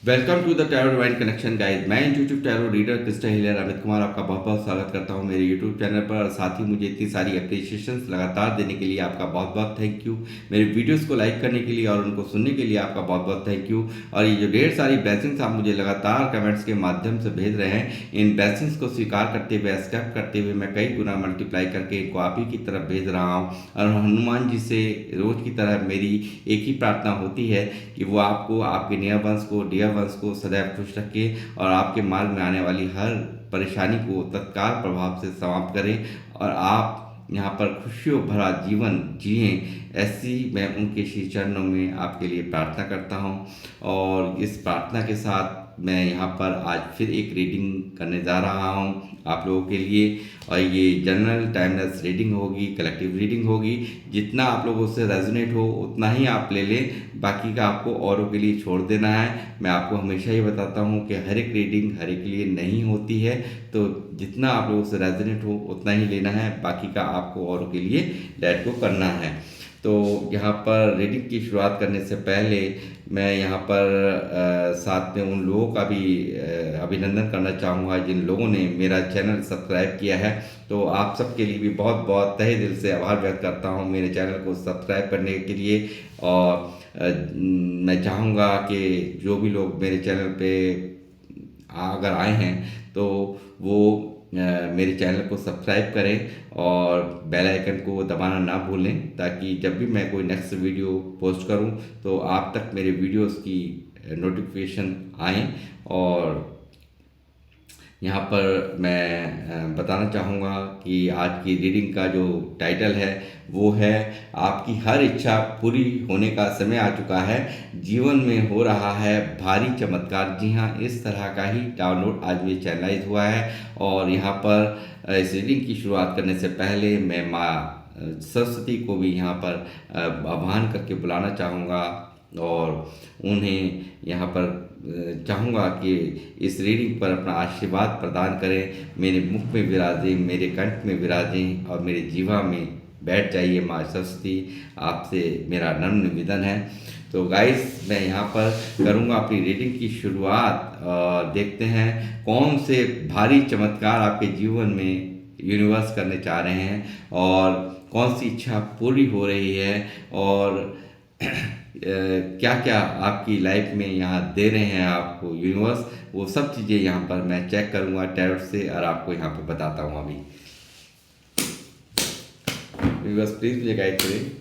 Welcome to the tarot divine connection guys. मैं intuitive tarot reader crystal healer Amit Kumar आपका बहुत बहुत स्वागत करता हूं मेरे यूट्यूब चैनल पर। और साथ ही मुझे इतनी सारी अप्रिशिएशंस लगातार देने के लिए आपका बहुत बहुत थैंक यू। मेरे वीडियोस को लाइक करने के लिए और उनको सुनने के लिए आपका बहुत बहुत थैंक यू। और ये जो ढेर सारी ब्लेसिंग्स आप मुझे लगातार कमेंट्स के माध्यम से भेज रहे हैं, इन ब्लेसिंग्स को स्वीकार करते हुए, एक्सेप्ट करते हुए मैं कई गुना मल्टीप्लाई करके इनको आप ही की तरफ भेज रहा हूँ। और हनुमान जी से रोज की तरह मेरी एक ही प्रार्थना होती है कि वो आपको, आपके नियर वंश को, डियर वंश को सदैव खुश रखे और आपके मार्ग में आने वाली हर परेशानी को तत्काल प्रभाव से समाप्त करें और आप यहाँ पर खुशियों भरा जीवन जिएं। ऐसी मैं उनके श्री चरणों में आपके लिए प्रार्थना करता हूँ। और इस प्रार्थना के साथ मैं यहाँ पर आज फिर एक रीडिंग करने जा रहा हूँ आप लोगों के लिए। और ये जनरल टाइमलेस रीडिंग होगी, कलेक्टिव रीडिंग होगी। जितना आप लोगों से रेजोनेट हो उतना ही आप ले लें, बाकी का आपको औरों के लिए छोड़ देना है। मैं आपको हमेशा ही बताता हूँ कि हर एक रीडिंग हर एक के लिए नहीं होती है, तो जितना आप लोगों से रेजोनेट हो उतना ही लेना है, बाकी का आपको औरों के लिए लेट को करना है। तो यहाँ पर रीडिंग की शुरुआत करने से पहले मैं यहाँ पर साथ में उन लोगों का भी अभिनंदन करना चाहूँगा जिन लोगों ने मेरा चैनल सब्सक्राइब किया है। तो आप सबके लिए भी बहुत बहुत तहे दिल से आभार व्यक्त करता हूँ मेरे चैनल को सब्सक्राइब करने के लिए। और मैं चाहूँगा कि जो भी लोग मेरे चैनल पे अगर आए हैं तो वो मेरे चैनल को सब्सक्राइब करें और बेल आइकन को दबाना ना भूलें, ताकि जब भी मैं कोई नेक्स्ट वीडियो पोस्ट करूं तो आप तक मेरे वीडियोस की नोटिफिकेशन आए। और यहाँ पर मैं बताना चाहूँगा कि आज की रीडिंग का जो टाइटल है वो है आपकी हर इच्छा पूरी होने का समय आ चुका है, जीवन में हो रहा है भारी चमत्कार। जी हाँ, इस तरह का ही डाउनलोड आज भी चैनलाइज हुआ है। और यहाँ पर इस रीडिंग की शुरुआत करने से पहले मैं माँ सरस्वती को भी यहाँ पर आह्वान करके बुलाना चाहूँगा और उन्हें यहाँ पर चाहूँगा कि इस रीडिंग पर अपना आशीर्वाद प्रदान करें। मेरे मुख में विराजें, मेरे कंठ में विराजें और मेरे जीवा में बैठ जाइए माँ सरस्वती, आपसे मेरा नम्र निवेदन है। तो गाइस, मैं यहाँ पर करूँगा अपनी रीडिंग की शुरुआत और देखते हैं कौन से भारी चमत्कार आपके जीवन में यूनिवर्स करने चाह रहे हैं और कौन सी इच्छा पूरी हो रही है और क्या क्या आपकी लाइफ में यहाँ दे रहे हैं आपको यूनिवर्स। वो सब चीज़ें यहाँ पर मैं चेक करूँगा टैरोट से और आपको यहाँ पे बताता हूँ। अभी यूनिवर्स प्लीज़ मुझे गाइड करें।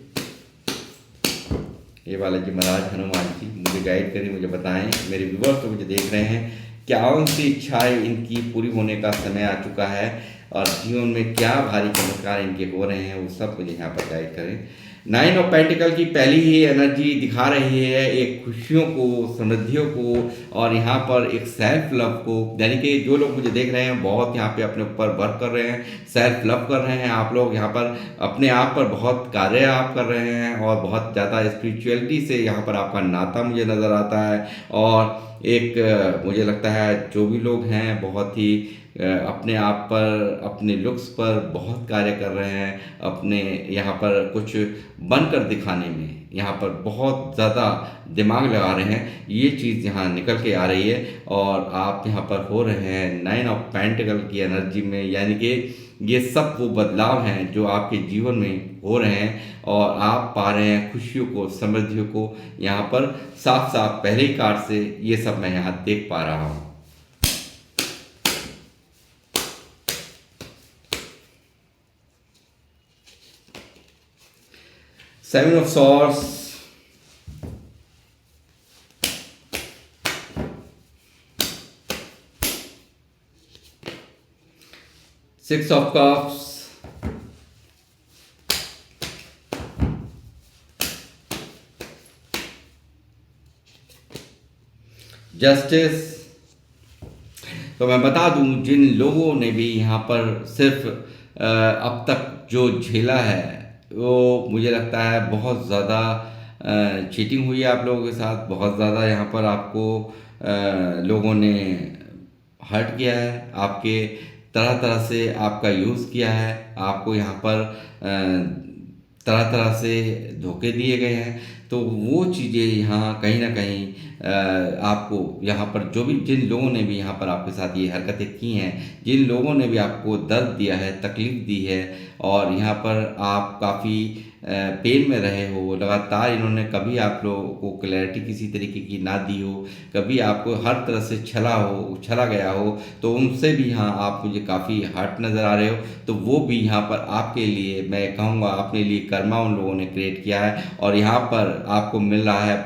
ये बालाजी महाराज, हनुमान जी मुझे गाइड करें, मुझे बताएं। मेरे व्यूवर्स तो मुझे देख रहे हैं, क्या कौन सी इच्छाएं इनकी पूरी होने का समय आ चुका है और जीवन में क्या भारी चमत्कार इनके हो रहे हैं, वो सब मुझे यहाँ पर गाइड करें। 9 ऑफ पेंटिकल की पहली ही एनर्जी दिखा रही है एक खुशियों को, समृद्धियों को और यहाँ पर एक सेल्फ लव को। यानी कि जो लोग मुझे देख रहे हैं बहुत यहाँ पे अपने ऊपर वर्क कर रहे हैं, सेल्फ लव कर रहे हैं। आप लोग यहाँ पर अपने आप पर बहुत कार्य आप कर रहे हैं और बहुत ज़्यादा स्पिरिचुअलिटी से यहाँ पर आपका नाता मुझे नज़र आता है। और एक मुझे लगता है जो भी लोग हैं बहुत ही अपने आप पर, अपने लुक्स पर बहुत कार्य कर रहे हैं, अपने यहाँ पर कुछ बनकर दिखाने में यहाँ पर बहुत ज़्यादा दिमाग लगा रहे हैं। ये चीज़ यहाँ निकल के आ रही है और आप यहाँ पर हो रहे हैं 9 ऑफ पेंटिकल की एनर्जी में। यानी कि ये सब वो बदलाव हैं जो आपके जीवन में हो रहे हैं और आप पा रहे हैं खुशियों को, समृद्धियों को। यहाँ पर साफ साफ पहले ही कार्ड से ये सब मैं यहाँ देख पा रहा हूँ। Seven of Swords, Six of Cups, Justice। तो मैं बता दूं जिन लोगों ने भी यहाँ पर सिर्फ अब तक जो झेला है वो मुझे लगता है बहुत ज़्यादा चीटिंग हुई है आप लोगों के साथ। बहुत ज़्यादा यहाँ पर आपको लोगों ने हर्ट किया है, आपके तरह तरह से आपका यूज़ किया है, आपको यहाँ पर तरह तरह से धोखे दिए गए हैं। तो वो चीज़ें यहाँ कहीं न कहीं आपको यहाँ पर जो भी जिन लोगों ने भी यहाँ पर आपके साथ ये हरकतें की हैं, जिन लोगों ने भी आपको दर्द दिया है, तकलीफ़ दी है और यहाँ पर आप काफ़ी पेन में रहे हो, लगातार इन्होंने कभी आप लोगों को क्लैरिटी किसी तरीके की ना दी हो, कभी आपको हर तरह से छला गया हो, तो उनसे भी यहाँ आप मुझे काफ़ी हर्ट नज़र आ रहे हो। तो वो भी यहाँ पर आपके लिए मैं कहूँगा अपने लिए कर्मा उन लोगों ने क्रिएट किया है और यहाँ पर आपको मिल रहा है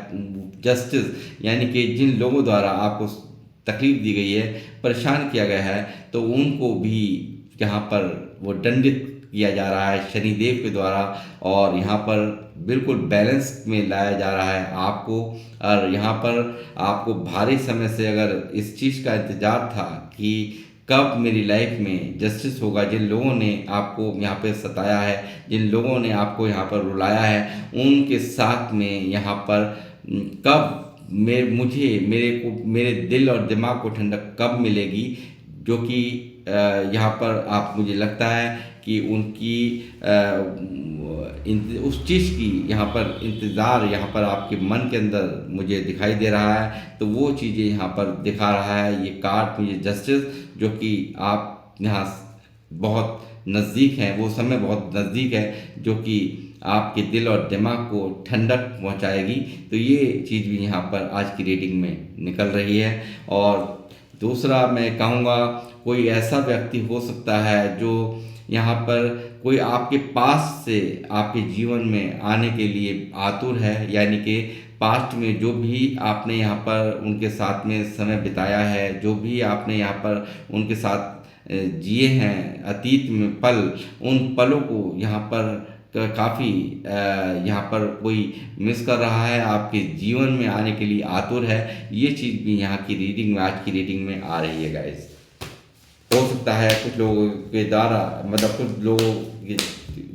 जस्टिस, यानी कि जिन लोगों द्वारा आपको तकलीफ़ दी गई है, परेशान किया गया है, तो उनको भी यहाँ पर वो दंडित किया जा रहा है शनिदेव के द्वारा और यहाँ पर बिल्कुल बैलेंस में लाया जा रहा है आपको। और यहाँ पर आपको भारी समय से अगर इस चीज़ का इंतज़ार था कि कब मेरी लाइफ में जस्टिस होगा, जिन लोगों ने आपको यहाँ पे सताया है, जिन लोगों ने आपको यहाँ पर रुलाया है, उनके साथ में यहाँ पर कब मेरे दिल और दिमाग को ठंडक कब मिलेगी, जो कि यहाँ पर आप मुझे लगता है कि उनकी उस चीज़ की यहाँ पर इंतज़ार यहाँ पर आपके मन के अंदर मुझे दिखाई दे रहा है। तो वो चीज़ें यहाँ पर दिखा रहा है ये कार्ड मुझे जस्टिस, जो कि आप यहाँ बहुत नज़दीक हैं, वो समय बहुत नज़दीक है जो कि आपके दिल और दिमाग को ठंडक पहुंचाएगी। तो ये चीज़ भी यहाँ पर आज की रीडिंग में निकल रही है। और दूसरा मैं कहूँगा कोई ऐसा व्यक्ति हो सकता है जो यहाँ पर कोई आपके पास से आपके जीवन में आने के लिए आतुर है, यानी कि पास्ट में जो भी आपने यहाँ पर उनके साथ में समय बिताया है, जो भी आपने यहाँ पर उनके साथ जिए हैं अतीत में पल, उन पलों को यहाँ पर काफ़ी यहाँ पर कोई मिस कर रहा है, आपके जीवन में आने के लिए आतुर है। ये चीज़ भी यहाँ की रीडिंग में, आज की रीडिंग में आ रही है गाइस। हो सकता है कुछ लोगों के द्वारा, मतलब कुछ लोगों के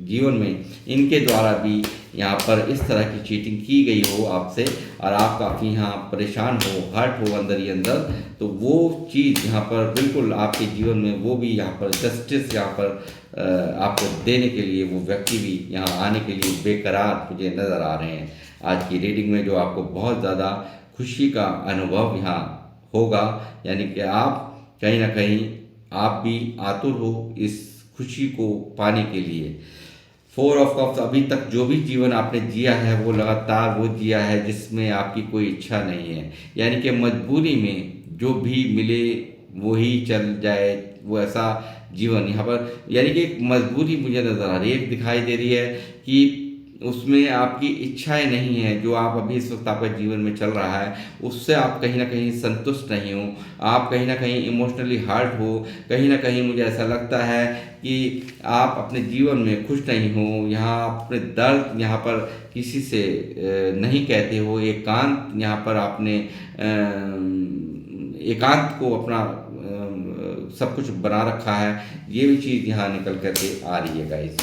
जीवन में इनके द्वारा भी यहाँ पर इस तरह की चीटिंग की गई हो आपसे और आप काफ़ी यहाँ परेशान हो, हर्ट हो अंदर ही अंदर। तो वो चीज़ यहाँ पर बिल्कुल आपके जीवन में वो भी यहाँ पर जस्टिस यहाँ पर आपको देने के लिए वो व्यक्ति भी यहाँ आने के लिए बेकरार मुझे नज़र आ रहे हैं आज की रीडिंग में, जो आपको बहुत ज़्यादा खुशी का अनुभव यहाँ होगा। यानी कि आप कहीं ना कहीं आप भी आतुर हो इस खुशी को पाने के लिए। 4 ऑफ कप्स, अभी तक जो भी जीवन आपने जिया है वो लगातार वो जिया है जिसमें आपकी कोई इच्छा नहीं है, यानी कि मजबूरी में जो भी मिले वही चल जाए, वो ऐसा जीवन यहाँ पर, यानी कि एक मजबूरी मुझे नज़र आ रही है, एक दिखाई दे रही है कि उसमें आपकी इच्छाएं नहीं है। जो आप अभी इस वक्त आपका जीवन में चल रहा है उससे आप कहीं ना कहीं संतुष्ट नहीं हो, आप कहीं ना कहीं इमोशनली हर्ट हो, कहीं ना कहीं मुझे ऐसा लगता है कि आप अपने जीवन में खुश नहीं हो। यहाँ अपने दर्द यहाँ पर किसी से नहीं कहते हो, एकांत यहाँ पर आपने एकांत को अपना सब कुछ बना रखा है। ये भी चीज़ यहाँ निकल करके आ रही है गाइस।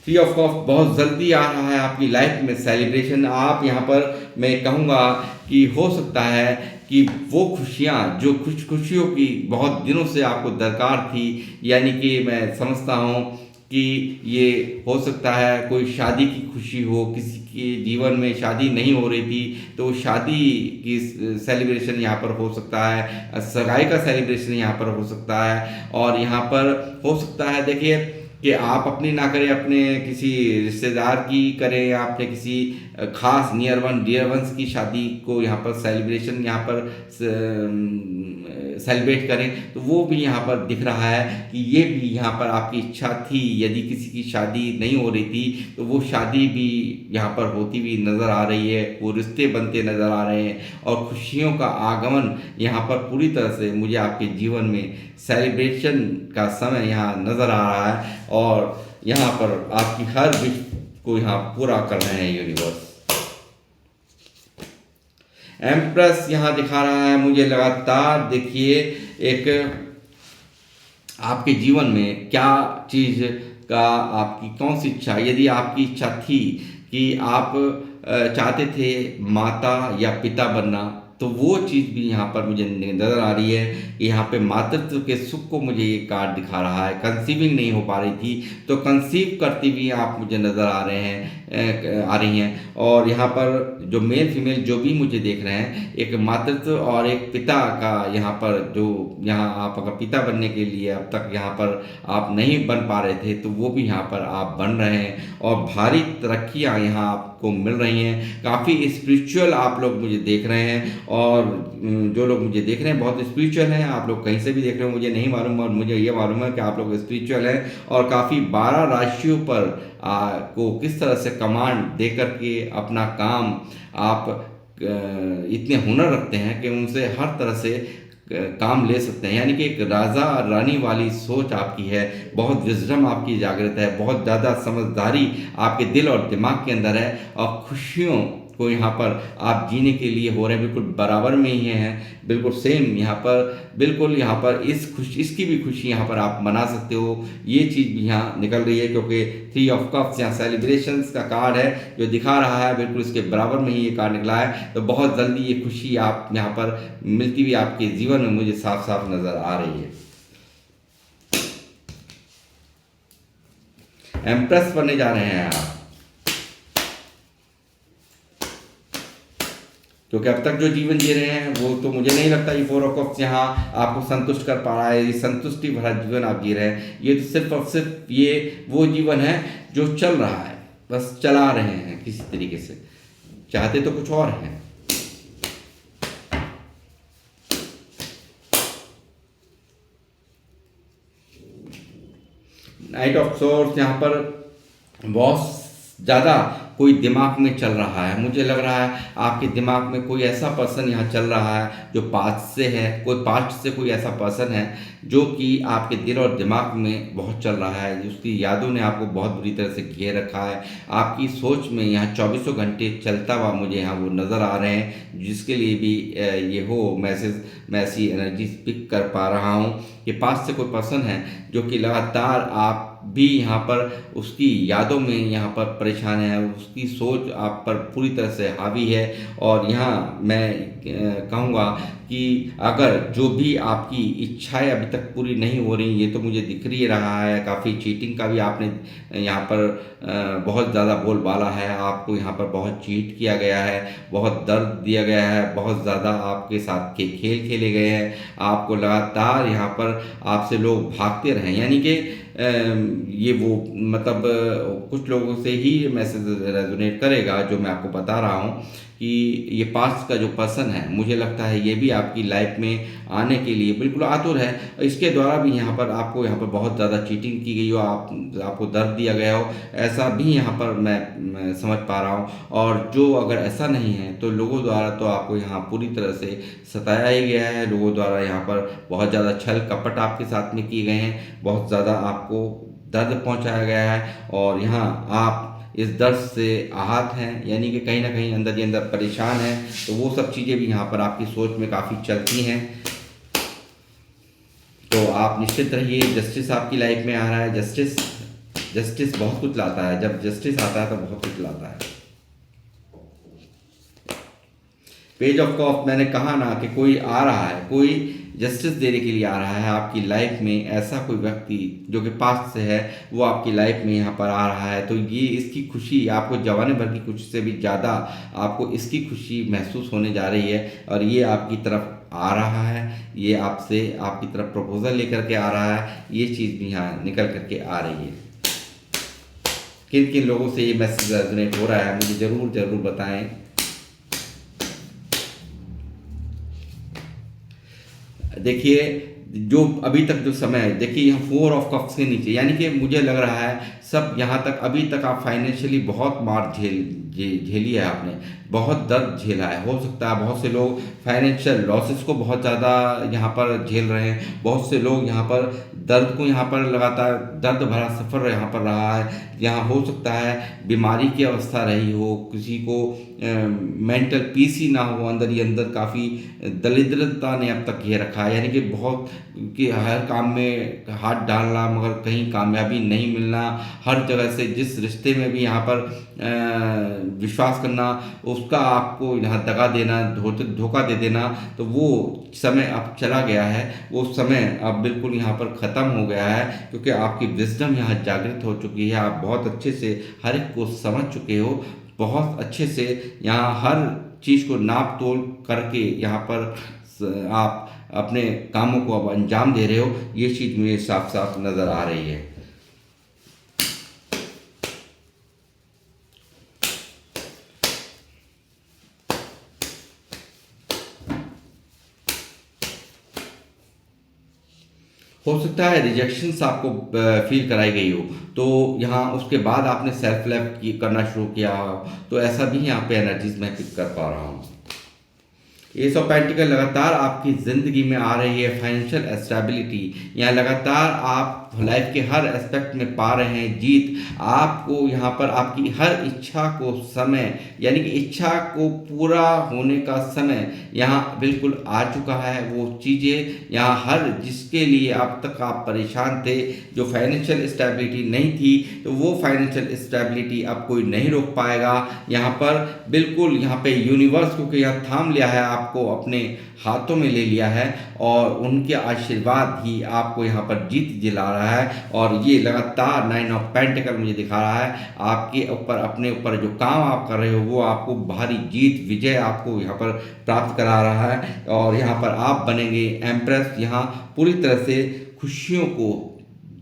थ्री ऑफ कप्स, बहुत जल्दी आ रहा है आपकी लाइफ में सेलिब्रेशन। आप यहाँ पर मैं कहूँगा कि हो सकता है कि वो खुशियाँ जो खुशियों की बहुत दिनों से आपको दरकार थी, यानी कि मैं समझता हूँ कि ये हो सकता है कोई शादी की खुशी हो, किसी के जीवन में शादी नहीं हो रही थी तो शादी की सेलिब्रेशन यहाँ पर हो सकता है, सगाई का सेलिब्रेशन यहाँ पर हो सकता है। और यहाँ पर हो सकता है देखिए कि आप अपनी ना करें, अपने किसी रिश्तेदार की करें या अपने किसी खास नियर वन डियर वंस की शादी को यहाँ पर सेलिब्रेशन यहाँ पर सेलिब्रेट करें, तो वो भी यहाँ पर दिख रहा है कि ये भी यहाँ पर आपकी इच्छा थी। यदि किसी की शादी नहीं हो रही थी तो वो शादी भी यहाँ पर होती हुई नज़र आ रही है, वो रिश्ते बनते नज़र आ रहे हैं और खुशियों का आगमन यहाँ पर पूरी तरह से मुझे आपके जीवन में सेलिब्रेशन का समय यहाँ नज़र आ रहा है और यहाँ पर आपकी हर विश को यहाँ पूरा कर रहे हैं यूनिवर्स। एम्प्रेस यहाँ दिखा रहा है मुझे लगातार। देखिए एक आपके जीवन में क्या चीज़ का, आपकी कौन सी इच्छा, यदि आपकी इच्छा थी कि आप चाहते थे माता या पिता बनना, तो वो चीज़ भी यहाँ पर मुझे नज़र आ रही है कि यहाँ पे मातृत्व के सुख को मुझे ये कार्ड दिखा रहा है। कंसीविंग नहीं हो पा रही थी तो कंसीव करती हुई आप मुझे नज़र आ रहे हैं, आ रही हैं। और यहाँ पर जो मेल फीमेल जो भी मुझे देख रहे हैं, एक मातृत्व और एक पिता का यहाँ पर जो यहाँ आप अगर पिता बनने के लिए अब तक यहाँ पर आप नहीं बन पा रहे थे तो वो भी यहाँ पर आप बन रहे हैं और भारी तरक्कियाँ यहाँ आपको मिल रही हैं। काफ़ी स्पिरिचुअल आप लोग मुझे देख रहे हैं और जो लोग मुझे देख रहे हैं बहुत स्पिरिचुअल हैं। आप लोग कहीं से भी देख रहे हो मुझे नहीं मालूम, और मुझे ये मालूम है कि आप लोग स्पिरिचुअल हैं और काफ़ी 12 राशियों पर को किस तरह से कमांड दे करके अपना काम आप इतने हुनर रखते हैं कि उनसे हर तरह से काम ले सकते हैं। यानी कि एक राजा रानी वाली सोच आपकी है, बहुत विजडम आपकी जागृत है, बहुत ज़्यादा समझदारी आपके दिल और दिमाग के अंदर है और खुशियों को यहाँ पर आप जीने के लिए हो रहे हैं बिल्कुल बराबर में ही हैं, बिल्कुल सेम यहाँ पर, बिल्कुल यहाँ पर इसकी भी खुशी यहाँ पर आप मना सकते हो। ये चीज़ भी यहाँ निकल रही है क्योंकि 3 ऑफ कप्स यहाँ सेलिब्रेशंस का कार्ड है जो दिखा रहा है, बिल्कुल इसके बराबर में ही ये कार्ड निकला है। तो बहुत जल्दी ये खुशी आप यहाँ पर मिलती हुई आपके जीवन में मुझे साफ साफ नज़र आ रही है। एम्प्रेस बनने जा रहे हैं आप, क्योंकि अब तक जो जीवन जी रहे हैं वो तो मुझे नहीं लगता ये 4 ऑफ कप्स यहाँ आपको संतुष्ट कर पा रहा है। ये संतुष्टि भरा जीवन आप जी रहे हैं, ये तो सिर्फ और सिर्फ ये वो जीवन है जो चल रहा है, बस चला रहे हैं किसी तरीके से, चाहते तो कुछ और हैं। नाइट ऑफ सोर्स यहाँ पर बहुत ज़्यादा कोई दिमाग में चल रहा है, मुझे लग रहा है आपके दिमाग में कोई ऐसा पर्सन यहाँ चल रहा है जो पास्ट से है, कोई पास्ट से कोई ऐसा पर्सन है जो कि आपके दिल और दिमाग में बहुत चल रहा है, उसकी यादों ने आपको बहुत बुरी तरह से घेर रखा है। आपकी सोच में यहाँ 24 घंटे चलता हुआ मुझे यहाँ वो नज़र आ रहे हैं, जिसके लिए भी ये हो मैसेज मैं ऐसी एनर्जी पिक कर पा रहा हूँ कि पास्ट से कोई पर्सन है जो कि लगातार आप भी यहाँ पर उसकी यादों में यहाँ पर परेशान है, उसकी सोच आप पर पूरी तरह से हावी है। और यहाँ मैं कहूँगा कि अगर जो भी आपकी इच्छाएं अभी तक पूरी नहीं हो रही, ये तो मुझे दिख ही रहा है, काफ़ी चीटिंग का भी आपने यहाँ पर बहुत ज़्यादा बोलबाला है, आपको यहाँ पर बहुत चीट किया गया है, बहुत दर्द दिया गया है, बहुत ज़्यादा आपके साथ के खेल खेले गए हैं, आपको लगातार यहाँ पर आपसे लोग भागते रहे। यानी कि ये वो मतलब कुछ लोगों से ही मैसेज रेजोनेट करेगा जो मैं आपको बता रहा हूँ कि ये पास्ट का जो पर्सन है, मुझे लगता है ये भी आपकी लाइफ में आने के लिए बिल्कुल आतुर है। इसके द्वारा भी यहाँ पर आपको यहाँ पर बहुत ज़्यादा चीटिंग की गई हो, आपको दर्द दिया गया हो, ऐसा भी यहाँ पर मैं समझ पा रहा हूँ। और जो अगर ऐसा नहीं है तो लोगों द्वारा तो आपको यहाँ पूरी तरह से सताया ही गया है, लोगों द्वारा यहाँ पर बहुत ज़्यादा छल कपट आपके साथ में किए गए हैं, बहुत ज़्यादा आपको दर्द पहुँचाया गया है और यहाँ आप इस दर्द से आहत हैं, यानी कि कहीं ना कहीं अंदर ही अंदर परेशान हैं। तो वो सब चीज़ें भी यहाँ पर आपकी सोच में काफ़ी चलती हैं। तो आप निश्चित रहिए, जस्टिस आपकी लाइफ में आ रहा है। जस्टिस बहुत कुछ लाता है, जब जस्टिस आता है तो बहुत कुछ लाता है। पेज ऑफ कप, मैंने कहा ना कि कोई आ रहा है, कोई जस्टिस देने के लिए आ रहा है आपकी लाइफ में। ऐसा कोई व्यक्ति जो कि पास्ट से है वो आपकी लाइफ में यहाँ पर आ रहा है। तो ये इसकी खुशी आपको जवानी भर की खुशी से भी ज़्यादा आपको इसकी खुशी महसूस होने जा रही है और ये आपकी तरफ आ रहा है, ये आपसे आपकी तरफ प्रपोजल लेकर के आ रहा है। ये चीज़ भी यहाँ निकल करके आ रही है। किन किन लोगों से ये मैसेज रेजोनेट हो रहा है मुझे ज़रूर बताएं। देखिए जो अभी तक जो समय है, देखिए यहाँ 4 ऑफ कप्स के नीचे, यानी कि मुझे लग रहा है सब यहाँ तक अभी तक आप फाइनेंशियली बहुत मार झेली है, आपने बहुत दर्द झेला है। हो सकता है बहुत से लोग फाइनेंशियल लॉसेस को बहुत ज़्यादा यहाँ पर झेल रहे हैं, बहुत से लोग यहाँ पर दर्द को यहाँ पर लगातार दर्द भरा सफ़र यहाँ पर रहा है। यहाँ हो सकता है बीमारी की अवस्था रही हो, किसी को मेंटल पीस ही ना हो, अंदर ही अंदर काफ़ी दरिद्रता ने अब तक ये रखा है, यानी कि बहुत कि हर काम में हाथ डालना मगर कहीं कामयाबी नहीं मिलना, हर जगह से जिस रिश्ते में भी यहाँ पर विश्वास करना उसका आपको यहाँ दगा देना, धोखा दे देना, तो वो समय अब चला गया है। वो समय अब बिल्कुल यहाँ पर ख़त्म हो गया है, क्योंकि आपकी विजडम यहाँ जागृत हो चुकी है। आप बहुत अच्छे से हर एक को समझ चुके हो, बहुत अच्छे से यहाँ हर चीज़ को नाप तोल करके यहाँ पर आप अपने कामों को अब अंजाम दे रहे हो। ये चीज़ मुझे साफ साफ नज़र आ रही है। हो सकता है रिजेक्शंस आपको फील कराई गई हो, तो यहाँ उसके बाद आपने सेल्फ लव करना शुरू किया हो, तो ऐसा भी यहाँ पे एनर्जीज मैं पिक कर पा रहा हूँ। एस ऑफ पेंटिकल लगातार आपकी ज़िंदगी में आ रही है फाइनेंशियल स्टेबिलिटी। यहाँ लगातार आप लाइफ के हर एस्पेक्ट में पा रहे हैं जीत। आपको यहाँ पर आपकी हर इच्छा को समय, यानी कि इच्छा को पूरा होने का समय यहाँ बिल्कुल आ चुका है। वो चीज़ें यहाँ हर जिसके लिए अब तक आप परेशान थे, जो फाइनेंशियल स्टेबिलिटी नहीं थी, तो वो फाइनेंशियल स्टेबिलिटी अब कोई नहीं रोक पाएगा। यहाँ पर बिल्कुल यहाँ पे यूनिवर्स क्योंकि यहाँ थाम लिया है, आपको अपने हाथों में ले लिया है, और उनके आशीर्वाद ही आपको यहाँ पर जीत दिला रहा है। और ये लगातार 9 ऑफ पेंटिकल मुझे दिखा रहा है आपके ऊपर, अपने ऊपर जो काम आप कर रहे हो वो आपको भारी जीत विजय आपको यहाँ पर प्राप्त करा रहा है। और यहाँ पर आप बनेंगे एम्प्रेस, यहाँ पूरी तरह से खुशियों को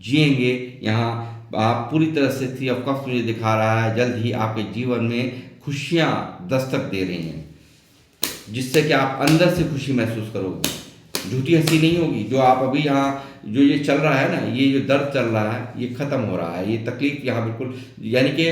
जिएंगे। यहाँ आप पूरी तरह से 3 ऑफ कप्स मुझे दिखा रहा है, जल्द ही आपके जीवन में खुशियाँ दस्तक दे रही हैं, जिससे कि आप अंदर से खुशी महसूस करोगे। झूठी हंसी नहीं होगी। जो आप अभी यहाँ जो ये चल रहा है ना, ये जो दर्द चल रहा है ये ख़त्म हो रहा है, ये तकलीफ यहाँ बिल्कुल, यानी कि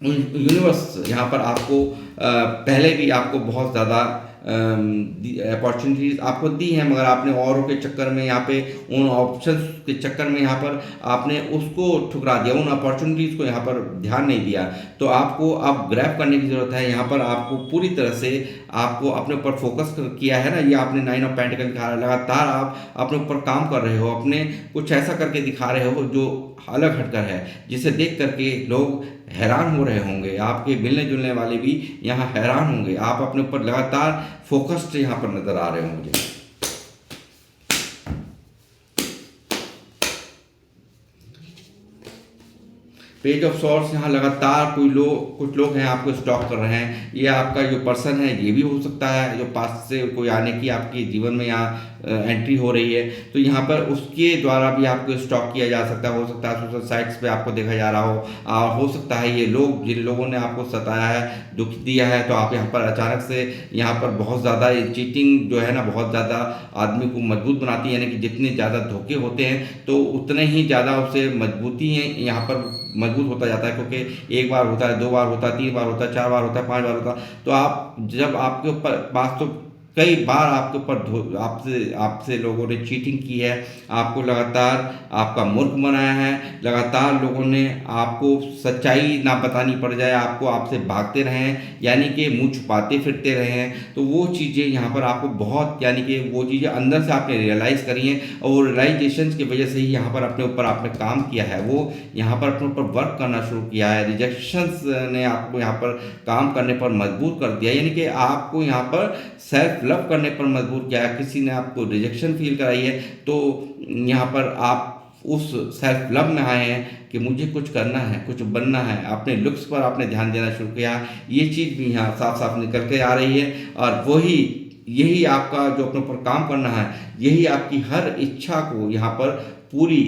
यूनिवर्स यहाँ पर आपको पहले भी आपको बहुत ज़्यादा अपॉर्चुनिटीज़ आपको दी हैं, मगर आपने औरों के चक्कर में यहाँ पे उन ऑप्शंस के चक्कर में यहाँ पर आपने उसको ठुकरा दिया, उन अपॉर्चुनिटीज़ को यहाँ पर ध्यान नहीं दिया। तो आपको अब ग्रैब करने की ज़रूरत है। यहाँ पर आपको पूरी तरह से आपको अपने ऊपर फोकस किया है ना, ये आपने 9 ऑफ पेंटिकल दिखा रहा है। लगातार आप अपने ऊपर काम कर रहे हो, अपने कुछ ऐसा करके दिखा रहे हो जो अलग हटकर है, जिसे देख करके लोग हैरान हो रहे होंगे, आपके मिलने जुलने वाले भी यहाँ हैरान होंगे। आप अपने ऊपर लगातार फोकस्ड यहाँ पर नजर आ रहे हो मुझे। पेज ऑफ सॉर्ड्स यहाँ लगातार कुछ लोग हैं आपको स्टॉक कर रहे हैं। ये आपका जो पर्सन है ये भी हो सकता है जो पास से कोई आने की आपके जीवन में यहाँ एंट्री हो रही है, तो यहाँ पर उसके द्वारा भी आपको स्टॉक किया जा सकता है। हो सकता है सोशल साइट्स पे आपको देखा जा रहा हो सकता है ये लोग जिन लोगों ने आपको सताया है, दुख दिया है, तो आप यहाँ पर अचानक से यहाँ पर बहुत ज़्यादा चीटिंग जो है ना बहुत ज़्यादा आदमी को मजबूत बनाती है, यानी कि जितने ज़्यादा धोखे होते हैं तो उतने ही ज़्यादा उससे मजबूती है यहाँ पर मजबूत होता जाता है। क्योंकि एक बार होता है, 2 बार होता है, 3 बार होता है, 4 बार होता है, 5 बार होता है, तो आप जब आपके ऊपर पास तो कई बार आपके ऊपर आपसे लोगों ने चीटिंग की है, आपको लगातार आपका मूर्ख बनाया है, लगातार लोगों ने आपको सच्चाई ना बतानी पड़ जाए, आपको आपसे भागते रहे हैं, यानी कि मुंह छुपाते फिरते रहे हैं। तो वो चीज़ें यहाँ पर आपको बहुत, यानी कि वो चीज़ें अंदर से आपने रियलाइज़ करी हैं, और वो रियलाइजेशन की वजह से ही यहाँ पर अपने ऊपर आपने काम किया है, वो यहाँ पर अपने ऊपर वर्क करना शुरू किया है। रिजेक्शंस ने आपको यहाँ पर काम करने पर मजबूर कर दिया, यानी कि आपको यहाँ पर सेल्फ लव करने पर मजबूर किया है। किसी ने आपको रिजेक्शन फील कराई है, तो यहाँ पर आप उस सेल्फ लव में आए हैं कि मुझे कुछ करना है, कुछ बनना है, अपने लुक्स पर आपने ध्यान देना शुरू किया। ये चीज़ भी यहाँ साफ साफ निकल के आ रही है, और वही यही आपका जो अपने ऊपर काम करना है, यही आपकी हर इच्छा को यहाँ पर पूरी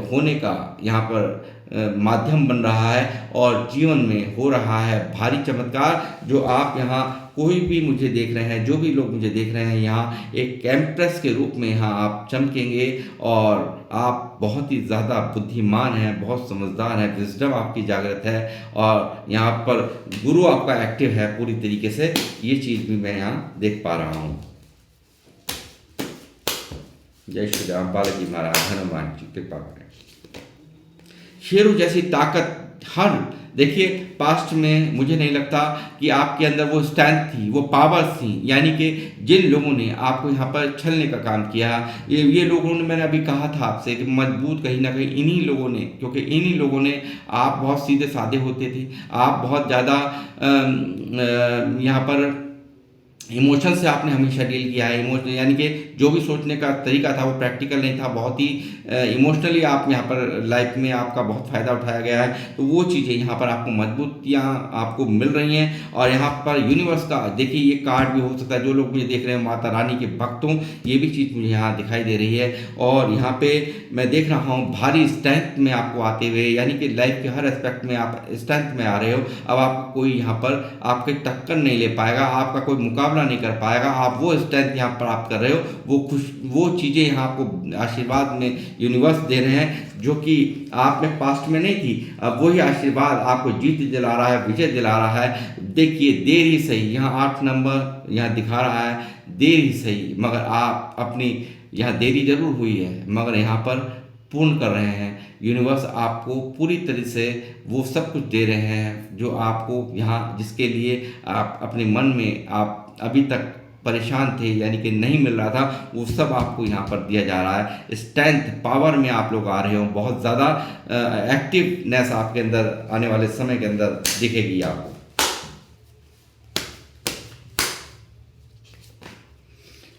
होने का यहाँ पर माध्यम बन रहा है, और जीवन में हो रहा है भारी चमत्कार। जो आप यहाँ कोई भी मुझे देख रहे हैं, जो भी लोग मुझे देख रहे हैं, यहाँ एक एम्प्रेस के रूप में यहाँ आप चमकेंगे, और आप बहुत ही ज़्यादा बुद्धिमान हैं, बहुत समझदार हैं, विजडम आपकी जागृत है, और यहाँ पर गुरु आपका एक्टिव है पूरी तरीके से। ये चीज़ भी मैं यहाँ देख पा रहा हूँ। जय श्री राम। बालाजी महाराज हनुमान जी कृपा करें। शेरों जैसी ताकत हर, देखिए पास्ट में मुझे नहीं लगता कि आपके अंदर वो स्ट्रेंथ थी, वो पावर्स थी, यानी कि जिन लोगों ने आपको यहाँ पर छलने का काम किया, ये लोगों ने, मैंने अभी कहा था आपसे कि मजबूत कहीं ना कहीं इन्हीं लोगों ने, क्योंकि इन्हीं लोगों ने, आप बहुत सीधे साधे होते थे, आप बहुत ज़्यादा यहाँ पर इमोशन से आपने हमेशा डील किया है। इमोशन यानी कि जो भी सोचने का तरीका था वो प्रैक्टिकल नहीं था, बहुत ही इमोशनली आप यहाँ पर लाइफ में आपका बहुत फ़ायदा उठाया गया है। तो वो चीज़ें यहाँ पर आपको मजबूतियाँ आपको मिल रही हैं। और यहाँ पर यूनिवर्स का देखिए ये कार्ड भी हो सकता है, जो लोग मुझे देख रहे हैं माता रानी के भक्त हों, ये भी चीज़ मुझे यहाँ दिखाई दे रही है। और यहाँ पे मैं देख रहा हूँ भारी स्ट्रेंथ में आपको आते हुए, यानी कि लाइफ के हर एस्पेक्ट में आप स्ट्रेंथ में आ रहे हो। अब आपको कोई यहाँ पर आपके टक्कर नहीं ले पाएगा, आपका कोई मुकाबला नहीं कर पाएगा। आप वो स्ट्रेंथ यहाँ प्राप्त कर रहे हो, वो चीज़ें यहाँ आपको आशीर्वाद में यूनिवर्स दे रहे हैं, जो कि आप में पास्ट में नहीं थी। अब वही आशीर्वाद आपको जीत दिला रहा है, विजय दिला रहा है। देखिए देर ही सही, यहाँ 8 नंबर यहाँ दिखा रहा है, देर ही सही, मगर आप अपनी यहाँ देरी जरूर हुई है, मगर यहाँ पर पूर्ण कर रहे हैं। यूनिवर्स आपको पूरी तरह से वो सब कुछ दे रहे हैं जो आपको यहाँ, जिसके लिए आप अपने मन में आप अभी तक परेशान थे, यानी कि नहीं मिल रहा था, वो सब आपको यहाँ पर दिया जा रहा है। स्ट्रेंथ पावर में आप लोग आ रहे हो, बहुत ज़्यादा एक्टिवनेस आपके अंदर आने वाले समय के अंदर दिखेगी आपको।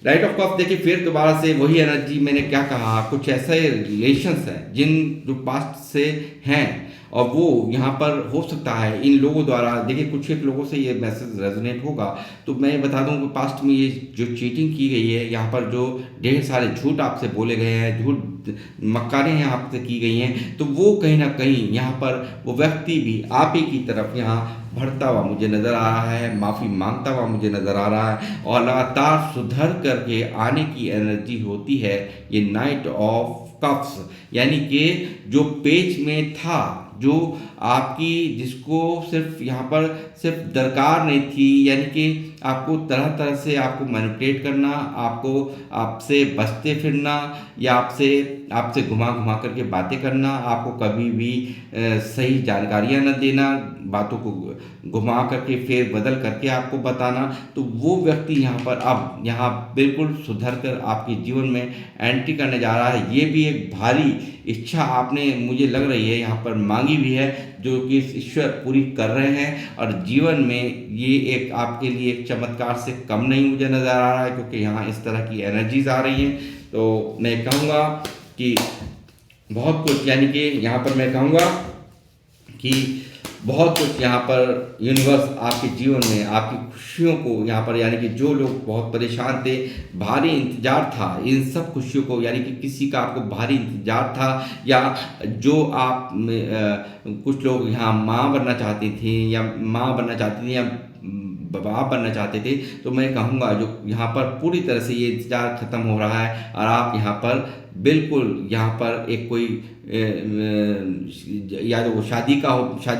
राइट ऑफ कप्स, देखिए फिर दोबारा से वही एनर्जी, मैंने क्या कहा, कुछ ऐसे रिलेशंस हैं जिन जो पास्ट से हैं, और वो यहाँ पर हो सकता है इन लोगों द्वारा, देखिए कुछ एक लोगों से ये मैसेज रेजोनेट होगा। तो मैं बता दूं कि पास्ट में ये जो चीटिंग की गई है, यहाँ पर जो ढेर सारे झूठ आपसे बोले गए हैं, झूठ मक्कारें हैं आपसे की गई हैं, तो वो कहीं ना कहीं यहाँ पर वो व्यक्ति भी आप ही की तरफ यहाँ बढ़ता हुआ मुझे नज़र आ रहा है, माफ़ी मांगता हुआ मुझे नज़र आ रहा है, और लगातार सुधर करके आने की एनर्जी होती है ये नाइट ऑफ कप्स। यानी कि जो पेज में था, जो आपकी, जिसको सिर्फ यहाँ पर सिर्फ दरकार नहीं थी, यानी कि आपको तरह तरह से आपको मैनिपुलेट करना, आपको आपसे बचते फिरना, या आपसे घुमा घुमा करके बातें करना, आपको कभी भी सही जानकारियाँ न देना, बातों को घुमा करके फेर बदल करके आपको बताना। तो वो व्यक्ति यहाँ पर अब यहाँ बिल्कुल सुधर कर आपके जीवन में एंट्री करने जा रहा है। ये भी एक भारी इच्छा आपने, मुझे लग रही है यहाँ पर मांगी भी है, जो कि ईश्वर पूरी कर रहे हैं। और जीवन में ये एक आपके लिए एक चमत्कार से कम नहीं मुझे नज़र आ रहा है, क्योंकि यहाँ इस तरह की एनर्जीज आ रही हैं। तो मैं कहूँगा कि बहुत कुछ, यानी कि यहाँ पर मैं कहूँगा कि बहुत कुछ यहाँ पर यूनिवर्स आपके जीवन में आपकी खुशियों को यहाँ पर, यानी कि जो लोग बहुत परेशान थे, भारी इंतजार था इन सब खुशियों को, यानी कि किसी का आपको भारी इंतजार था, या जो आप कुछ लोग यहाँ माँ बनना चाहती थी, या माँ बनना चाहती थी, या बाप बनना चाहते थे, तो मैं कहूँगा जो यहाँ पर पूरी तरह से ये इंतजार खत्म हो रहा है, और आप यहाँ पर बिल्कुल यहाँ पर एक कोई या तो वो शादी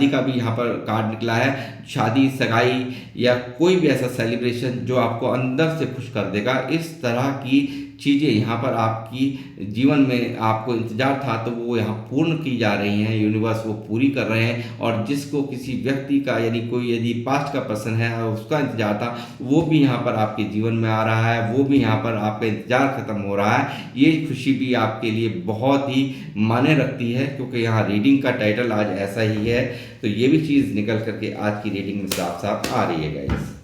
का भी यहाँ पर कार्ड निकला है, शादी, सगाई, या कोई भी ऐसा सेलिब्रेशन जो आपको अंदर से खुश कर देगा। इस तरह की चीज़ें यहाँ पर आपकी जीवन में आपको इंतजार था, तो वो यहाँ पूर्ण की जा रही हैं, यूनिवर्स वो पूरी कर रहे हैं। और जिसको किसी व्यक्ति का, यानी कोई यदि पास्ट का पर्सन है और उसका इंतजार था, वो भी यहाँ पर आपके जीवन में आ रहा है, वो भी यहाँ पर आपका इंतजार खत्म हो रहा है। ये खुशी भी आपके लिए बहुत ही मायने रखती है, क्योंकि यहाँ रीडिंग का टाइटल आज ऐसा ही है। तो ये भी चीज़ निकल करके आज की रीडिंग में साफ साफ आ रही है गाइस।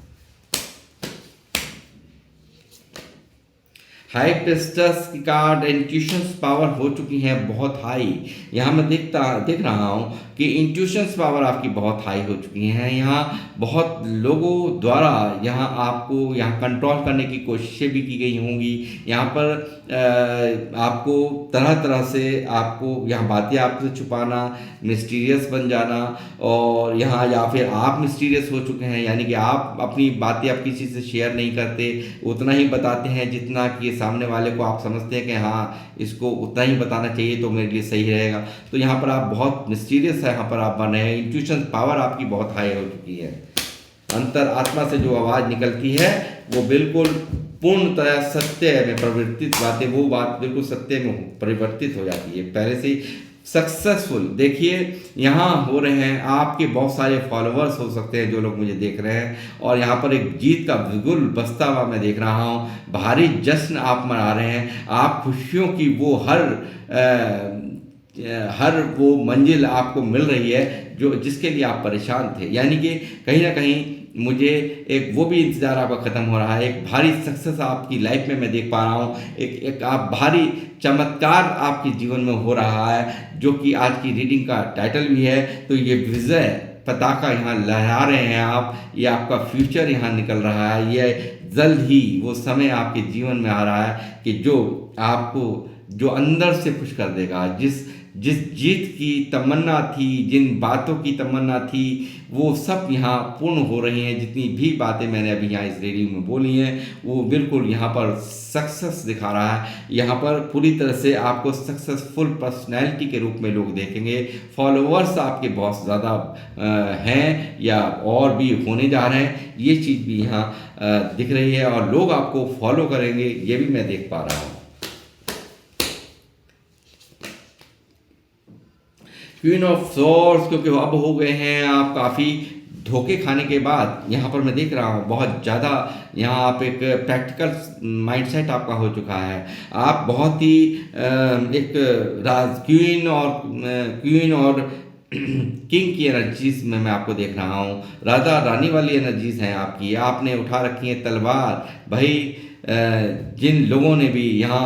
हाई प्रिस्टेस की कार्ड, इंट्यूशंस पावर हो चुकी है बहुत हाई। यहाँ मैं देख रहा हूँ कि इंट्यूशंस पावर आपकी बहुत हाई हो चुकी हैं। यहाँ बहुत लोगों द्वारा यहाँ आपको यहाँ कंट्रोल करने की कोशिशें भी की गई होंगी। यहाँ पर आपको तरह तरह से आपको यहाँ बातें आपसे छुपाना, मिस्टीरियस बन जाना, और यहाँ या फिर आप मिस्टीरियस हो चुके हैं, यानी कि आप अपनी बातें आप किसी से शेयर नहीं करते, उतना ही बताते हैं जितना कि सामने वाले को आप समझते हैं कि हाँ इसको उतना ही बताना चाहिए तो मेरे लिए सही रहेगा। तो यहाँ पर आप बहुत मिस्टीरियस है, यहाँ पर आप बने हैं। इंट्यूशन पावर आपकी बहुत हाई हो चुकी है। अंतर आत्मा से जो आवाज़ निकलती है वो बिल्कुल पूर्णतः सत्य में परिवर्तित बातें, वो बात बिल्कुल सत्य में परिवर्तित हो जाती है पहले से ही। सक्सेसफुल देखिए यहाँ हो रहे हैं, आपके बहुत सारे फॉलोअर्स हो सकते हैं जो लोग मुझे देख रहे हैं, और यहाँ पर एक जीत का बिल्कुल बस्ता हुआ मैं देख रहा हूँ। भारी जश्न आप मना रहे हैं, आप खुशियों की वो हर वो मंजिल आपको मिल रही है जो जिसके लिए आप परेशान थे। यानी कि कहीं ना कहीं मुझे एक वो भी इंतज़ार आपका ख़त्म हो रहा है, एक भारी सक्सेस आपकी लाइफ में मैं देख पा रहा हूँ, एक आप भारी चमत्कार आपके जीवन में हो रहा है, जो कि आज की रीडिंग का टाइटल भी है। तो ये विजय पताका यहाँ लहरा रहे हैं आप, ये आपका फ्यूचर यहाँ निकल रहा है, ये जल्द ही वो समय आपके जीवन में आ रहा है कि जो आपको जो अंदर से खुश कर देगा। जिस जिस जीत की तमन्ना थी, जिन बातों की तमन्ना थी, वो सब यहाँ पूर्ण हो रही हैं। जितनी भी बातें मैंने अभी यहाँ इस रेडियो में बोली हैं वो बिल्कुल यहाँ पर सक्सेस दिखा रहा है। यहाँ पर पूरी तरह से आपको सक्सेसफुल पर्सनैलिटी के रूप में लोग देखेंगे। फॉलोअर्स आपके बहुत ज़्यादा हैं या और भी होने जा रहे हैं, ये चीज़ भी यहाँ दिख रही है, और लोग आपको फॉलो करेंगे, ये भी मैं देख पा रहा हूँ। क्वीन ऑफ सॉर्ड्स, क्योंकि अब हो गए हैं आप काफ़ी धोखे खाने के बाद, यहाँ पर मैं देख रहा हूँ बहुत ज़्यादा यहाँ आप एक प्रैक्टिकल माइंडसेट आपका हो चुका है। आप बहुत ही एक क्वीन और किंग की एनर्जीज में मैं आपको देख रहा हूँ। राजा रानी वाली एनर्जीज हैं आपकी, आपने उठा रखी है तलवार। भाई जिन लोगों ने भी यहाँ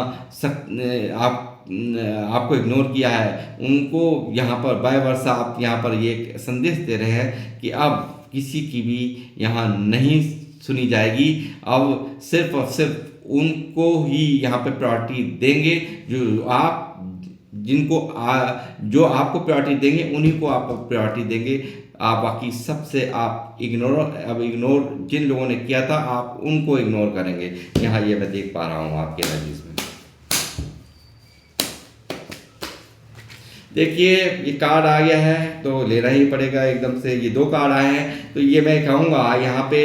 आपको इग्नोर किया है, उनको यहाँ पर बाय वर्षा आप यहाँ पर ये संदेश दे रहे हैं कि अब किसी की भी यहाँ नहीं सुनी जाएगी। अब सिर्फ और सिर्फ उनको ही यहाँ पे प्रायोरिटी देंगे जो आपको प्रायोरिटी देंगे, उन्हीं को आप प्रायोरिटी देंगे। आप बाकी सबसे आप इग्नोर जिन लोगों ने किया था, आप उनको इग्नोर करेंगे। यहाँ ये मैं देख पा रहा हूँ आपके एनर्जीज में। देखिए ये कार्ड आ गया है तो लेना ही पड़ेगा एकदम से। ये 2 कार्ड आए हैं तो ये मैं कहूँगा यहाँ पे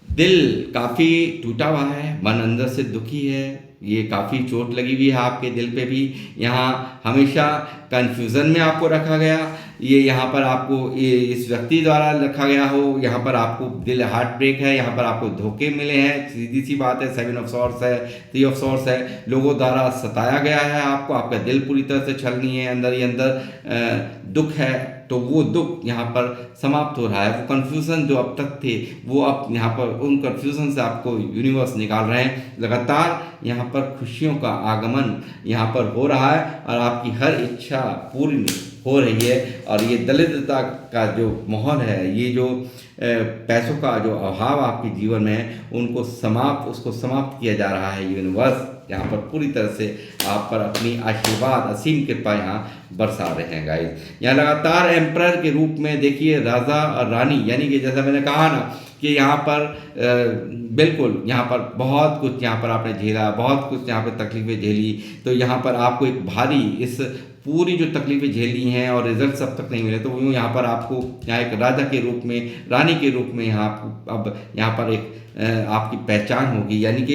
दिल काफ़ी टूटा हुआ है, मन अंदर से दुखी है, ये काफ़ी चोट लगी हुई है आपके दिल पे भी। यहाँ हमेशा कन्फ्यूज़न में आपको रखा गया, ये यहाँ पर आपको ये इस व्यक्ति द्वारा रखा गया हो, यहाँ पर आपको दिल हार्ट ब्रेक है, यहाँ पर आपको धोखे मिले हैं, सीधी सी बात है। 7 ऑफ सॉर्ड्स है, 3 ऑफ सॉर्ड्स है, लोगों द्वारा सताया गया है आपको, आपका दिल पूरी तरह से छलनी है, अंदर ही अंदर दुख है। तो वो दुख यहाँ पर समाप्त हो रहा है। वो कन्फ्यूज़न जो अब तक थे वो अब यहाँ पर उन कन्फ्यूज़न से आपको यूनिवर्स निकाल रहे हैं। लगातार यहाँ पर खुशियों का आगमन यहाँ पर हो रहा है और आपकी हर इच्छा पूरी हो रही है। और ये दरिद्रता का जो माहौल है, ये जो पैसों का जो अभाव आपके जीवन में है, उसको समाप्त किया जा रहा है। यूनिवर्स यहाँ पर पूरी तरह से आप पर अपनी आशीर्वाद असीम कृपा यहाँ बरसा रहे हैं गाइस। यहाँ लगातार एम्परर के रूप में देखिए राजा और रानी, यानी कि जैसा मैंने कहा ना कि यहाँ पर बिल्कुल यहाँ पर बहुत कुछ यहाँ पर आपने झेला, बहुत कुछ यहाँ पर तकलीफ़ें झेली। तो यहाँ पर आपको एक भारी इस पूरी जो तकलीफ़ें झेली हैं और रिजल्ट अब तक नहीं मिले, तो वो यहाँ पर आपको यहाँ एक राजा के रूप में, रानी के रूप में यहाँ अब यहाँ पर एक आपकी पहचान होगी। यानी कि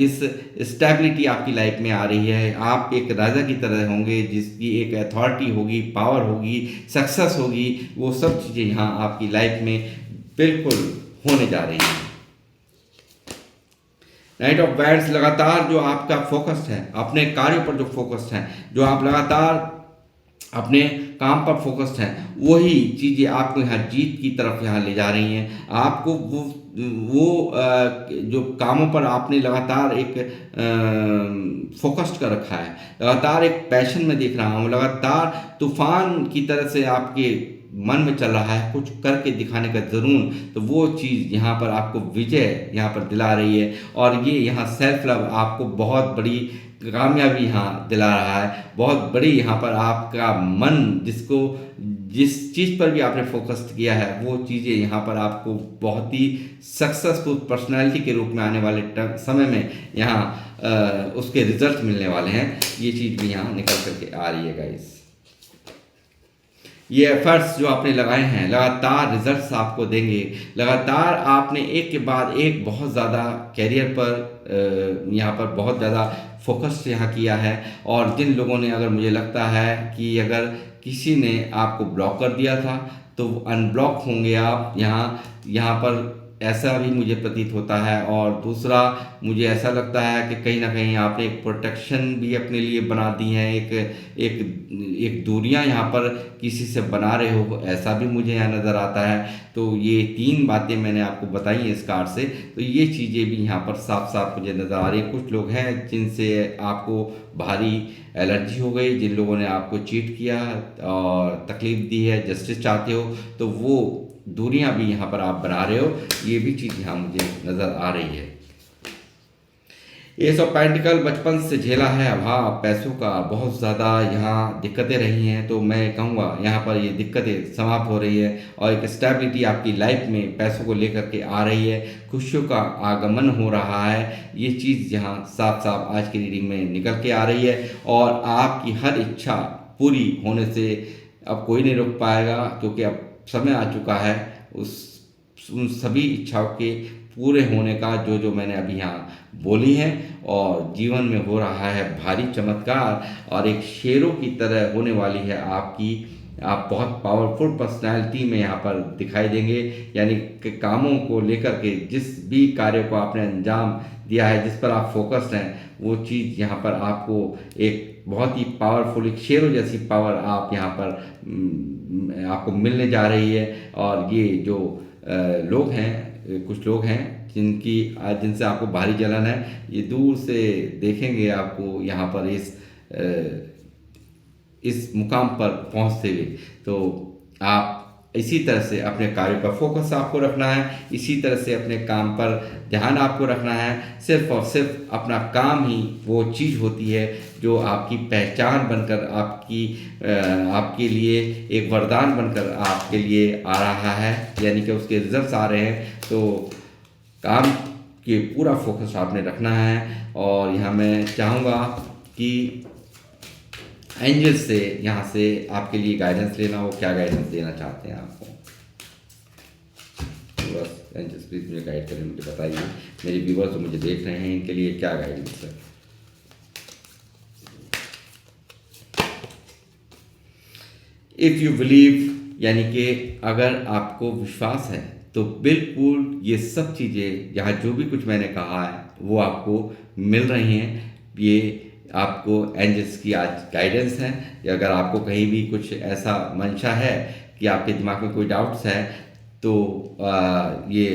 इस स्टेबिलिटी आपकी लाइफ में आ रही है। आप एक राजा की तरह होंगे जिसकी एक अथॉरिटी होगी, पावर होगी, सक्सेस होगी। वो सब चीज़ें यहाँ आपकी लाइफ में बिल्कुल होने जा रही हैं। नाइट ऑफ वैंड्स, लगातार जो आपका फोकस है, अपने कार्यों पर जो फोकस है, जो आप लगातार अपने काम पर फोकस्ड हैं, वही चीज़ें आपको यहाँ जीत की तरफ यहाँ ले जा रही हैं। आपको वो जो कामों पर आपने लगातार एक फोकस्ड कर रखा है, लगातार एक पैशन में देख रहा हूँ, लगातार तूफान की तरह से आपके मन में चल रहा है कुछ करके दिखाने का जुनून। तो वो चीज़ यहाँ पर आपको विजय यहाँ पर दिला रही है। और ये यहाँ सेल्फ लव आपको बहुत बड़ी कामयाबी यहाँ दिला रहा है। बहुत बड़ी यहाँ पर आपका मन जिस चीज़ पर भी आपने फोकस किया है, वो चीज़ें यहाँ पर आपको बहुत ही सक्सेसफुल पर्सनालिटी के रूप में आने वाले समय में यहाँ उसके रिजल्ट मिलने वाले हैं। ये चीज़ भी यहाँ निकल करके आ रही है गाइस। ये एफर्ट्स जो आपने लगाए हैं लगातार रिजल्ट्स आपको देंगे। लगातार आपने एक के बाद एक बहुत ज़्यादा करियर पर यहाँ पर बहुत ज़्यादा फोकस यहाँ किया है। और जिन लोगों ने, अगर मुझे लगता है कि अगर किसी ने आपको ब्लॉक कर दिया था तो अनब्लॉक होंगे आप यहाँ पर, ऐसा भी मुझे प्रतीत होता है। और दूसरा, मुझे ऐसा लगता है कि कहीं ना कहीं आपने एक प्रोटेक्शन भी अपने लिए बना दी है, एक दूरियां यहाँ पर किसी से बना रहे हो, ऐसा भी मुझे यहाँ नज़र आता है। तो ये 3 बातें मैंने आपको बताई हैं इस कार्ड से, तो ये चीज़ें भी यहाँ पर साफ साफ मुझे नज़र आ रही है। कुछ लोग हैं जिनसे आपको भारी एलर्जी हो गई, जिन लोगों ने आपको चीट किया और तकलीफ दी है, जस्टिस चाहते हो, तो वो दूरियां भी यहाँ पर आप बना रहे हो, ये भी चीज़ यहाँ मुझे नज़र आ रही है। एस ऑफ पेंटिकल, बचपन से झेला है अभाव पैसों का, बहुत ज़्यादा यहाँ दिक्कतें रही हैं, तो मैं कहूँगा यहाँ पर ये दिक्कतें समाप्त हो रही है और एक स्टेबिलिटी आपकी लाइफ में पैसों को लेकर के आ रही है, खुशियों का आगमन हो रहा है। ये चीज़ यहाँ साफ साफ आज की रीडिंग में निकल के आ रही है। और आपकी हर इच्छा पूरी होने से अब कोई नहीं रोक पाएगा, क्योंकि अब समय आ चुका है उन सभी इच्छाओं के पूरे होने का, जो मैंने अभी यहाँ बोली हैं। और जीवन में हो रहा है भारी चमत्कार और एक शेरों की तरह होने वाली है आप बहुत पावरफुल पर्सनालिटी में यहाँ पर दिखाई देंगे। यानी कि कामों को लेकर के, जिस भी कार्य को आपने अंजाम दिया है, जिस पर आप फोकस्ड हैं, वो चीज़ यहाँ पर आपको एक बहुत ही पावरफुल, एक शेरों जैसी पावर आप यहाँ पर आपको मिलने जा रही है। और ये जो लोग हैं, कुछ लोग हैं जिनसे आपको भारी जलन है, ये दूर से देखेंगे आपको यहाँ पर इस मुकाम पर पहुँचते हुए। तो आप इसी तरह से अपने कार्य पर फोकस आपको रखना है, इसी तरह से अपने काम पर ध्यान आपको रखना है। सिर्फ और सिर्फ अपना काम ही वो चीज़ होती है जो आपकी पहचान बनकर आपके लिए एक वरदान बनकर आपके लिए आ रहा है, यानी कि उसके रिजल्ट्स आ रहे हैं। तो काम के पूरा फोकस आपने रखना है। और यहाँ मैं चाहूँगा कि एंजल से यहाँ से आपके लिए गाइडेंस लेना हो, क्या गाइडेंस देना चाहते हैं आपको, तो बस एंजल्स प्लीज मुझे गाइड करें, मुझे बताइए। मेरे व्यूवर्स जो मुझे देख रहे हैं, इनके लिए क्या गाइडेंस है। इफ़ यू बिलीव, यानी कि अगर आपको विश्वास है तो बिल्कुल ये सब चीज़ें, यहाँ जो भी कुछ मैंने कहा है वो आपको मिल रही हैं। ये आपको एंजल्स की आज गाइडेंस है। अगर आपको कहीं भी कुछ ऐसा मंशा है कि आपके दिमाग में कोई डाउट्स है, तो ये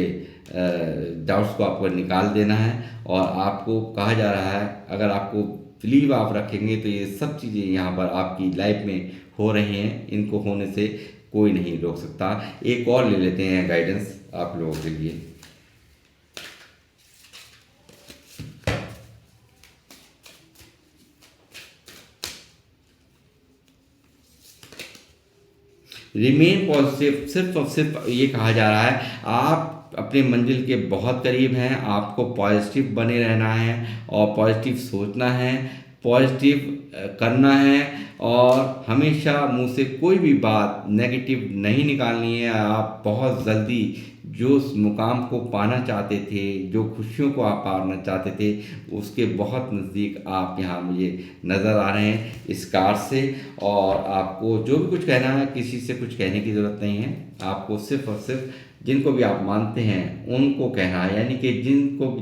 डाउट्स को आपको निकाल देना है। और आपको कहा जा रहा है, अगर आपको बिलीव आप रखेंगे तो ये सब चीज़ें यहाँ पर आपकी लाइफ में हो रही हैं, इनको होने से कोई नहीं रोक सकता। एक और ले लेते हैं गाइडेंस आप लोगों के लिए। रिमेन पॉजिटिव, सिर्फ और सिर्फ ये कहा जा रहा है आप अपने मंजिल के बहुत करीब हैं, आपको पॉजिटिव बने रहना है और पॉजिटिव सोचना है, पॉजिटिव करना है। और हमेशा मुंह से कोई भी बात नेगेटिव नहीं निकालनी है। आप बहुत जल्दी जो उस मुकाम को पाना चाहते थे, जो खुशियों को आप पाना चाहते थे, उसके बहुत नज़दीक आप यहाँ मुझे नज़र आ रहे हैं इस कार्ड से। और आपको जो भी कुछ कहना है, किसी से कुछ कहने की ज़रूरत नहीं है। आपको सिर्फ और सिर्फ जिनको भी आप मानते हैं उनको कहना है, यानी कि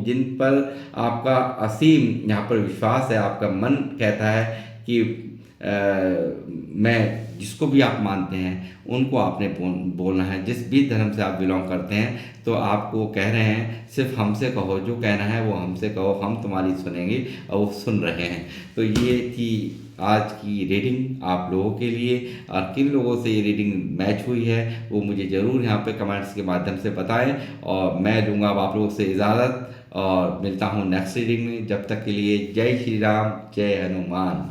जिन पर आपका असीम यहाँ पर विश्वास है, आपका मन कहता है कि मैं, जिसको भी आप मानते हैं उनको आपने बोलना है। जिस भी धर्म से आप बिलोंग करते हैं, तो आपको कह रहे हैं सिर्फ हमसे कहो, जो कहना है वो हमसे कहो, हम तुम्हारी सुनेंगे। और वो सुन रहे हैं। तो ये थी आज की रीडिंग आप लोगों के लिए। और किन लोगों से ये रीडिंग मैच हुई है वो मुझे ज़रूर यहाँ पे कमेंट्स के माध्यम से बताएं। और मैं लूँगा अब आप लोगों से इजाज़त और मिलता हूँ नेक्स्ट रीडिंग में। जब तक के लिए जय श्री राम, जय हनुमान।